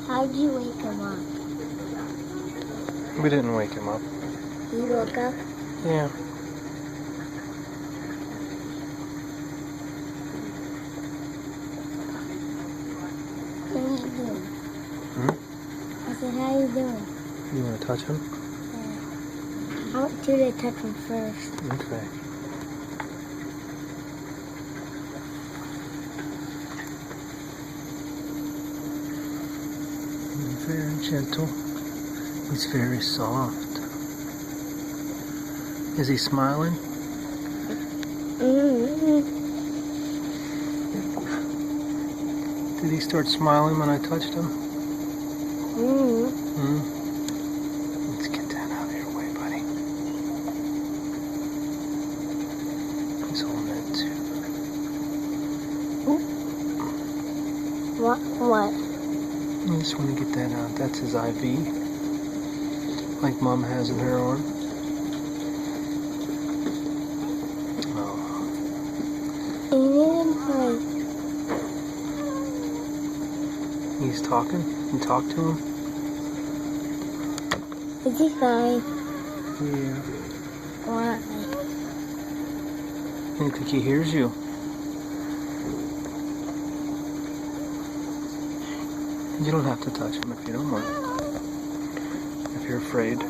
How'd you wake him up? We didn't wake him up. He woke up? Yeah. How you doing? I said, how you doing? You want to touch him? I want you to touch him first. Okay. He's very gentle. He's very soft. Is he smiling? Did he start smiling when I touched him? Let's get that out of your way, buddy. He's holding it too. What? I just want to get that out. That's his IV. Like Mom has in her arm. Oh. You need him like... He's talking? You talk to him? Is he fine? Yeah. Why? I think he hears you. You don't have to touch him if you don't want. If you're afraid.